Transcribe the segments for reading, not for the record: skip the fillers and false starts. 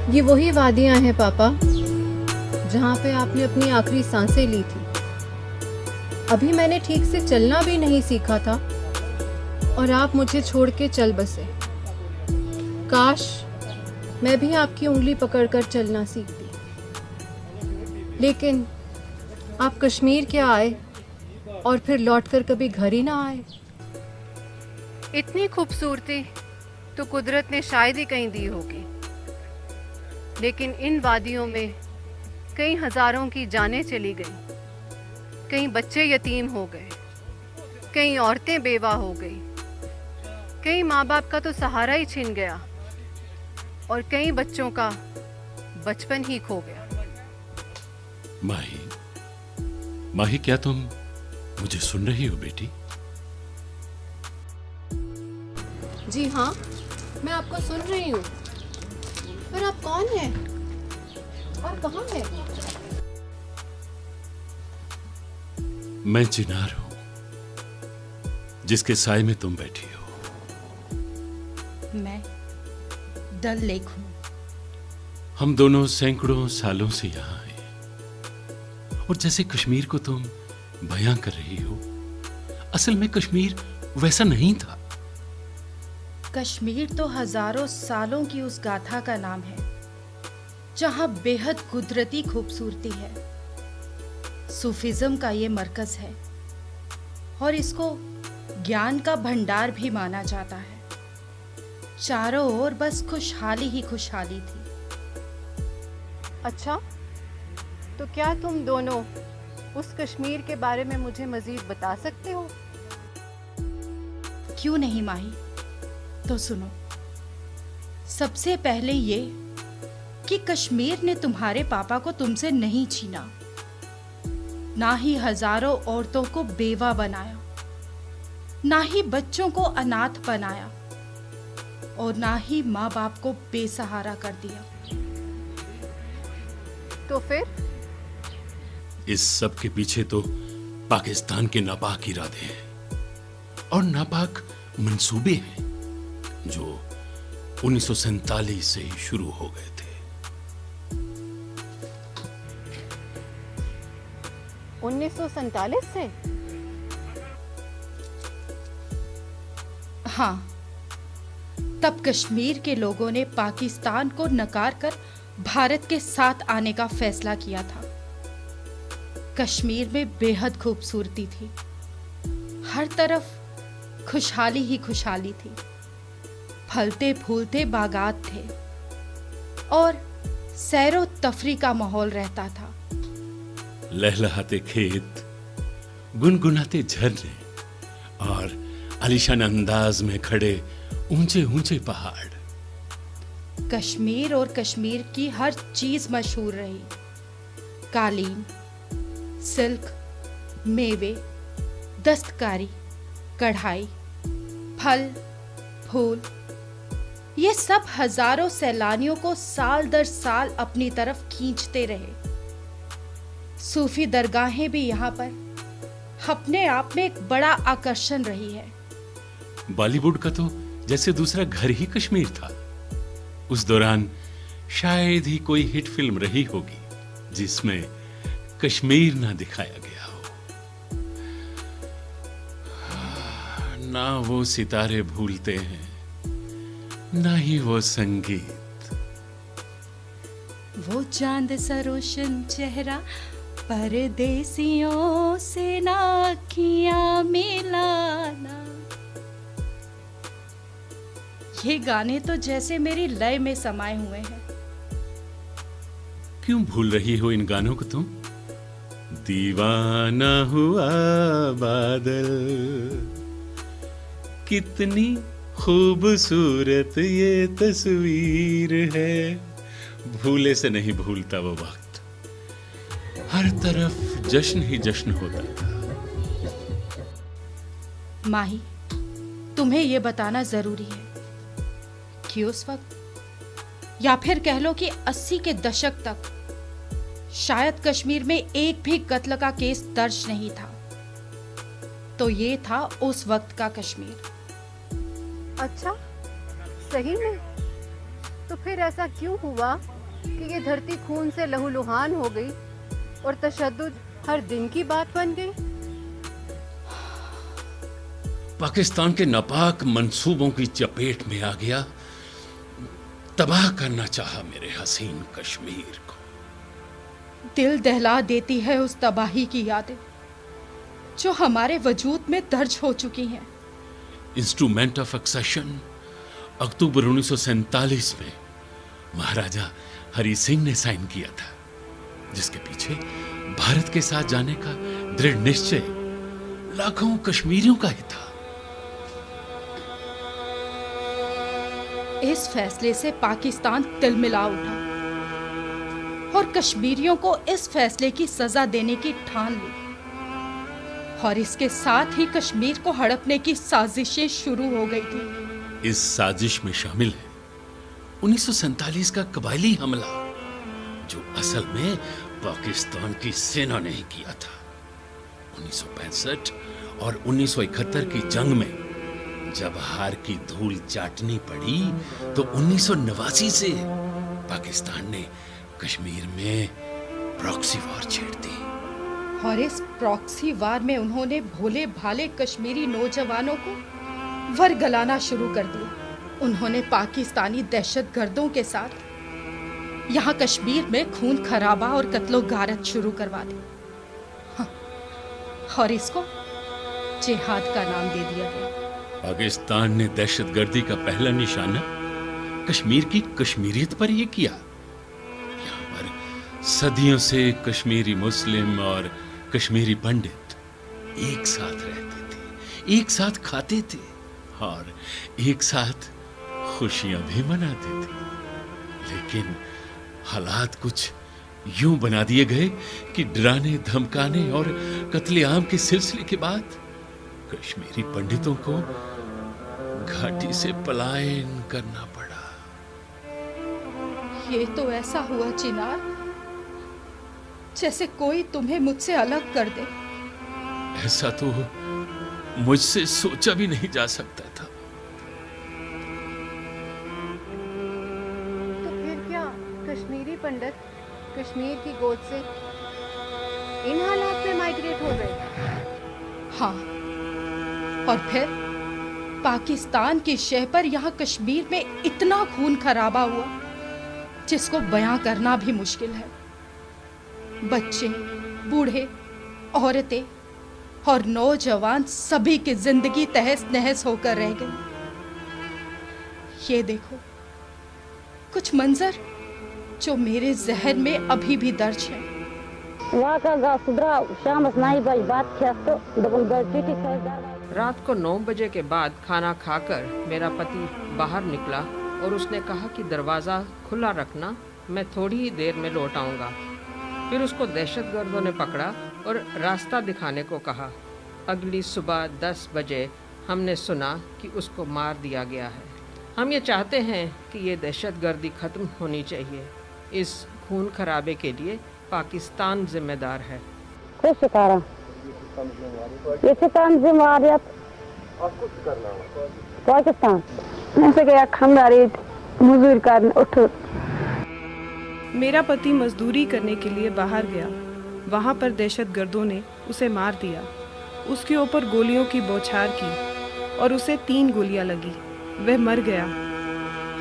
ये वही वादियां हैं पापा, जहाँ पे आपने अपनी आखिरी सांसें ली थी। अभी मैंने ठीक से चलना भी नहीं सीखा था और आप मुझे छोड़ के चल बसे। काश मैं भी आपकी उंगली पकड़कर चलना सीखती। लेकिन आप कश्मीर क्या आए और फिर लौटकर कभी घर ही ना आए। इतनी खूबसूरती तो कुदरत ने शायद ही कहीं दी होगी, लेकिन इन वादियों में कई हजारों की जानें चली गई, कई बच्चे यतीम हो गए, कई औरतें बेवा हो गई, कई माँ बाप का तो सहारा ही छिन गया और कई बच्चों का बचपन ही खो गया। माही, माही, क्या तुम मुझे सुन रही हो बेटी? जी हाँ, मैं आपको सुन रही हूँ। पर आप कौन हैं और कहाँ हैं? मैं चिनार हूं, जिसके साए में तुम बैठी हो। मैं डल लेक हूं। हम दोनों सैकड़ों सालों से यहां हैं, और जैसे कश्मीर को तुम बयां कर रही हो, असल में कश्मीर वैसा नहीं था। कश्मीर तो हजारों सालों की उस गाथा का नाम है, जहां बेहद कुदरती खूबसूरती है। सूफिज्म का ये मरकज है और इसको ज्ञान का भंडार भी माना जाता है। चारों ओर बस खुशहाली ही खुशहाली थी। अच्छा, तो क्या तुम दोनों उस कश्मीर के बारे में मुझे मजीद बता सकते हो? क्यों नहीं माही, तो सुनो। सबसे पहले ये कि कश्मीर ने तुम्हारे पापा को तुमसे नहीं छीना, ना ही हजारों औरतों को बेवा बनाया, ना ही बच्चों को अनाथ बनाया, और ना ही माँ बाप को बेसहारा कर दिया। तो फिर? इस सब के पीछे तो पाकिस्तान के नापाक इरादे हैं और नापाक मंसूबे हैं, जो 1947 से ही शुरू हो गए थे। 1947 से? हाँ, तब कश्मीर के लोगों ने पाकिस्तान को नकार कर भारत के साथ आने का फैसला किया था। कश्मीर में बेहद खूबसूरती थी, हर तरफ खुशहाली ही खुशहाली थी। फलते फूलते बागात थे और सैरो तफरी का माहौल रहता था। लहलहाते खेत, गुनगुनाते झरने और आलीशान अंदाज में खड़े ऊंचे ऊंचे पहाड़। कश्मीर और कश्मीर की हर चीज मशहूर रही। कालीन, सिल्क, मेवे, दस्तकारी, कढ़ाई, फल, फूल, ये सब हजारों सैलानियों को साल दर साल अपनी तरफ खींचते रहे। सूफी दरगाहें भी यहाँ पर अपने आप में एक बड़ा आकर्षण रही है। बॉलीवुड का तो जैसे दूसरा घर ही kashmir था। उस दौरान शायद ही कोई हिट फिल्म रही होगी जिसमें कश्मीर ना दिखाया गया हो। ना वो सितारे भूलते हैं, ना ही वो संगीत। वो चांद सा रोशन चेहरा, परदेसियों से ना अखियां मिलाना। ये गाने तो जैसे मेरी लय में समाये हुए हैं। क्यों भूल रही हो इन गानों को तुम? दीवाना हुआ बादल, कितनी खूबसूरत ये तस्वीर है। भूले से नहीं भूलता वो वक्त, हर तरफ जश्न ही जश्न होता था। माही, तुम्हें यह बताना जरूरी है कि उस वक्त, या फिर कह लो कि 80 के दशक तक, शायद कश्मीर में एक भी कत्ल का केस दर्ज नहीं था। तो ये था उस वक्त का कश्मीर। अच्छा, सही में? तो फिर ऐसा क्यों हुआ कि ये धरती खून से लहूलुहान हो गई और तशद्दुद हर दिन की बात बन गई? पाकिस्तान के नापाक मंसूबों की चपेट में आ गया, तबाह करना चाहा मेरे हसीन कश्मीर को। दिल दहला देती है उस तबाही की यादें जो हमारे वजूद में दर्ज हो चुकी हैं। इंस्ट्रूमेंट ऑफ एक्सेशन अक्टूबर 1947 में महाराजा हरि सिंह ने साइन किया था, जिसके पीछे भारत के साथ जाने का दृढ़ निश्चय लाखों कश्मीरियों का ही था। इस फैसले से पाकिस्तान तिलमिला उठा और कश्मीरियों को इस फैसले की सजा देने की ठान ली, और इसके साथ ही कश्मीर को हड़पने की साजिशें शुरू हो गई थी। इस साजिश में शामिल है 1947 का कबायली हमला, जो असल में पाकिस्तान की सेना ने ही किया था। 1965 और 1971 की जंग में जब हार की धूल चाटनी पड़ी तो 1989 से पाकिस्तान ने कश्मीर में प्रॉक्सी वॉर छेड़ दी। और इस प्रॉक्सी वार में उन्होंने भोले भाले कश्मीरी नौजवानों को वरगलाना शुरू कर दिया। उन्होंने पाकिस्तानी दहशतगर्दों के साथ यहाँ कश्मीर में खून खराबा और कत्लो गारत शुरू करवा दी। हाँ, और इसको जिहाद का नाम दे दिया गया। पाकिस्तान ने दहशतगर्दी का पहला निशाना कश्मीर की कश्मीरियत पर ही किया। यहाँ पर सदियों से कश्मीरी मुस्लिम और कश्मीरी पंडित एक साथ रहते थे, एक साथ खाते थे और एक साथ खुशियां भी मनाते थे। लेकिन हालात कुछ यूं बना दिए गए कि डराने, धमकाने और कत्लेआम के सिलसिले के बाद कश्मीरी पंडितों को घाटी से पलायन करना पड़ा। ये तो ऐसा हुआ चिनार, जैसे कोई तुम्हें मुझसे अलग कर दे। ऐसा तो मुझसे सोचा भी नहीं जा सकता था। तो फिर क्या कश्मीरी पंडित कश्मीर की गोद से इन हालात में माइग्रेट हो गए? हाँ, और फिर पाकिस्तान की शह पर यहाँ कश्मीर में इतना खून खराबा हुआ जिसको बयां करना भी मुश्किल है। बच्चे, बूढ़े, औरतें और नौजवान सभी की जिंदगी तहस नहस होकर रह गई। ये देखो कुछ मंजर जो मेरे जहन में अभी भी दर्ज है। रात को 9 बजे के बाद खाना खाकर मेरा पति बाहर निकला और उसने कहा कि दरवाज़ा खुला रखना, मैं थोड़ी ही देर में लौट आऊँगा। फिर उसको दहशतगर्दों ने पकड़ा और रास्ता दिखाने को कहा। अगली सुबह 10 बजे हमने सुना कि उसको मार दिया गया है। हम ये चाहते हैं कि ये दहशतगर्दी ख़त्म होनी चाहिए। इस खून खराबे के लिए पाकिस्तान जिम्मेदार है। पाकिस्तान ऐसे गया खंडारी मजदूरी करने उठ। मेरा पति मजदूरी करने के लिए बाहर गया। वहाँ पर दहशतगर्दों ने उसे मार दिया। उसके ऊपर गोलियों की बौछार की और उसे 3 गोलियां लगी। वह मर गया।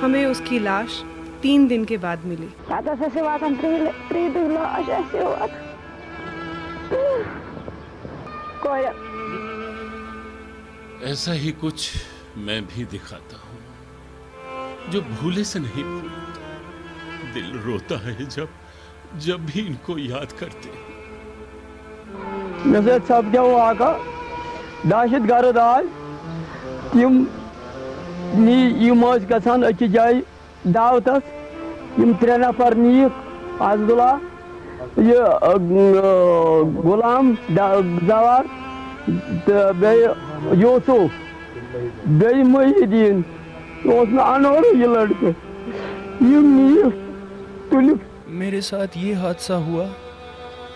हमें उसकी लाश 3 दिन के बाद मिली। ऐसा ही कुछ मैं भी दिखाता हूं, जो भूले से नहीं भूलता। दिल रोता है जब भी इनको याद करते हैं। नजर सब क्या हुआ का दहशत गर्द आय तिम गसान अकि जाय दावतस 3 नफर नीक अब्दुल्ला गुलाम जवार बे यूसुफ बे मुहिद्दीन अनवर ये लड़के तुलिक। मेरे साथ ये हादसा हुआ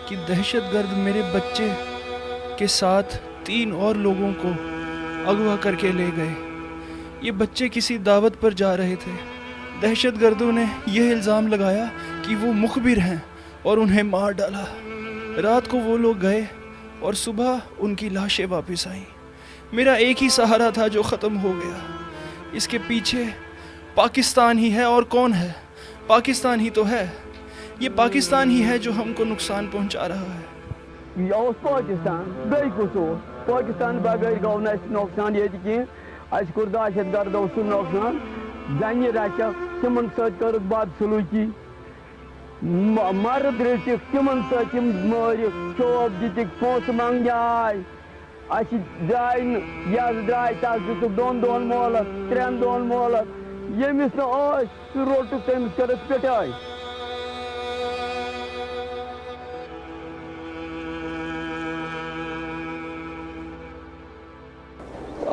कि दहशतगर्द मेरे बच्चे के साथ 3 और लोगों को अगवा करके ले गए। ये बच्चे किसी दावत पर जा रहे थे। दहशतगर्दों ने यह इल्ज़ाम लगाया कि वो मुखबिर हैं और उन्हें मार डाला। रात को वो लोग गए और सुबह उनकी लाशें वापस आईं। मेरा एक ही सहारा था जो ख़त्म हो गया। इसके पीछे पाकिस्तान ही है, और कौन है? पाकिस्तान ही तो है। ये पाकिस्तान ही है जो हमको नुकसान पहुंचा रहा है। यह ओस पाकिस्तान बे कुछ ओस पाकिस्तान बगैर गौ न नुकसान ये कह कोर दहशत गर्दो सह नुकसान जन रचक तिमन सत बदसलूकी मर्द रचिक तिमन सत मारिक चौब दिक पोस मंग जाय द्राय द्राय तस दिख दोन दोन मोहलत 3 दोन मोहलत यमिस न रोट तमिस कर पिटाई।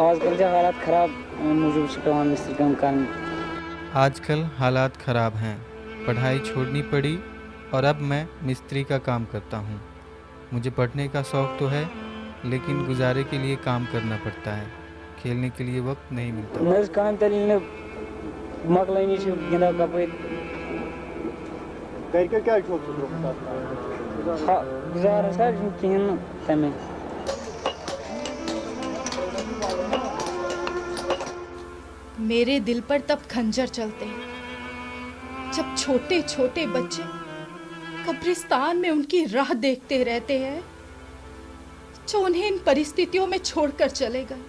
आजकल हालात ख़राब मूजूब से पेवान मिस्त्री काम कर। आजकल हालात ख़राब हैं, पढ़ाई छोड़नी पड़ी और अब मैं मिस्त्री का काम करता हूँ। मुझे पढ़ने का शौक़ तो है, लेकिन गुजारे के लिए काम करना पड़ता है। खेलने के लिए वक्त नहीं मिलता। नज काम तली ने मकलानी से गिना कपड़े करके क्या शौक हाँ गुजारा सर किन तमें। मेरे दिल पर तब खंजर चलते हैं जब छोटे छोटे बच्चे कब्रिस्तान में उनकी राह देखते रहते हैं जो उन्हें इन परिस्थितियों में छोड़कर चले गए।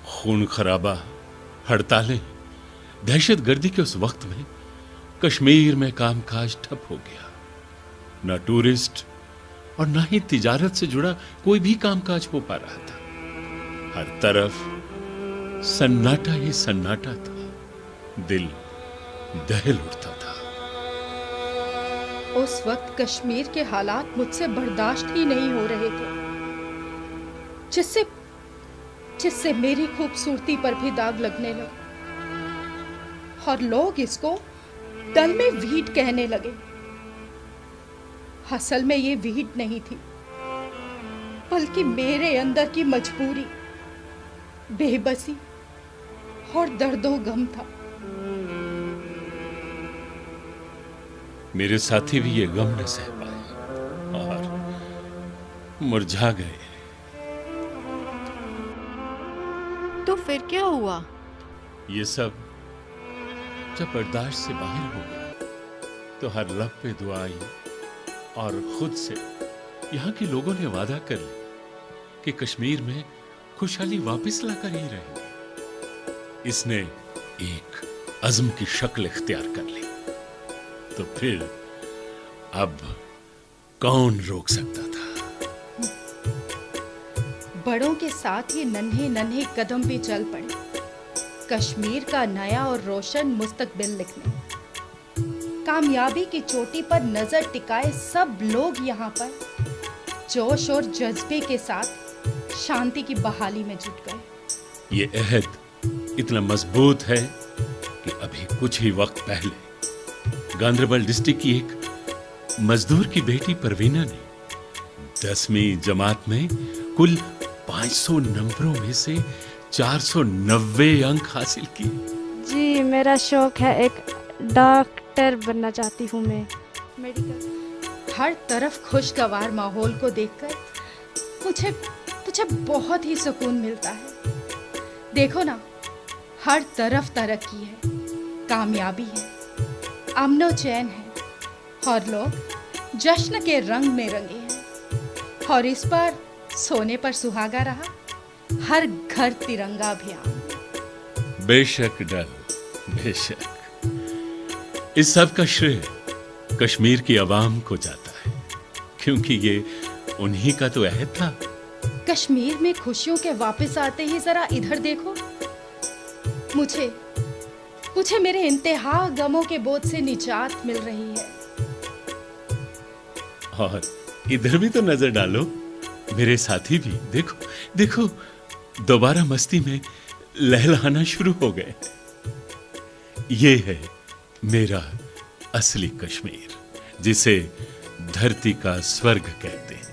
खून खराबा, हड़तालें, दहशतगर्दी के उस वक्त में कश्मीर में कामकाज ठप हो गया। ना टूरिस्ट और ना ही तिजारत से जुड़ा कोई भी कामकाज हो पा रहा था। हर तरफ सन्नाटा ही सन्नाटा था। दिल दहल उठता था। उस वक्त कश्मीर के हालात मुझसे बर्दाश्त ही नहीं हो रहे थे, जिससे मेरी खूबसूरती पर भी दाग लगने लगा और लोग इसको दल में वीट कहने लगे। असल में ये वीट नहीं थी, बल्कि मेरे अंदर की मजबूरी, बेबसी और दर्दो गम था। मेरे साथी भी ये गम न सह पाए और मुरझा गए। तो फिर क्या हुआ? ये सब जब बर्दाश्त से बाहर हो गया तो हर लब पे दुआ आई और खुद से यहाँ के लोगों ने वादा कर लिया कि कश्मीर में खुशहाली वापस लाकर ही रहेंगे। इसने एक अज़्म की शक्ल इख्तियार कर ली। तो फिर अब कौन रोक सकता था? बड़ों के साथ ही नन्हे नन्हे कदम भी चल पड़े कश्मीर का नया और रोशन मुस्तकबिल लिखने। कामयाबी की चोटी पर नजर टिकाए सब लोग यहाँ पर जोश और जज्बे के साथ शांति की बहाली में जुट गए। ये अहद इतना मजबूत है कि अभी कुछ ही वक्त पहले गांदरबल डिस्ट्रिक्ट की एक मजदूर की बेटी परवीना ने 10वीं जमात में कुल 500 नंबरों में से 490 अंक हासिल किए। जी मेरा शौक है, एक डॉक्टर बनना चाहती हूँ मैं। मेडिकल। हर तरफ खुशगवार माहौल को देखकर मुझे बहुत ही सुकून मिलता है। देखो ना, हर तरफ तरक्की है, कामयाबी है, अमनो चैन है और लोग जश्न के रंग में रंगे हैं। और इस पर सोने पर सुहागा रहा हर घर तिरंगा अभियान। बेशक डल, बेशक इस सब का श्रेय कश्मीर की आवाम को जाता है, क्योंकि ये उन्हीं का तो अहद था। कश्मीर में खुशियों के वापस आते ही जरा इधर देखो। मुझे मेरे इंतहा गमों के बोझ से निजात मिल रही है। और इधर भी तो नजर डालो, मेरे साथी भी देखो देखो दोबारा मस्ती में लहलहाना शुरू हो गए। ये है मेरा असली कश्मीर, जिसे धरती का स्वर्ग कहते हैं।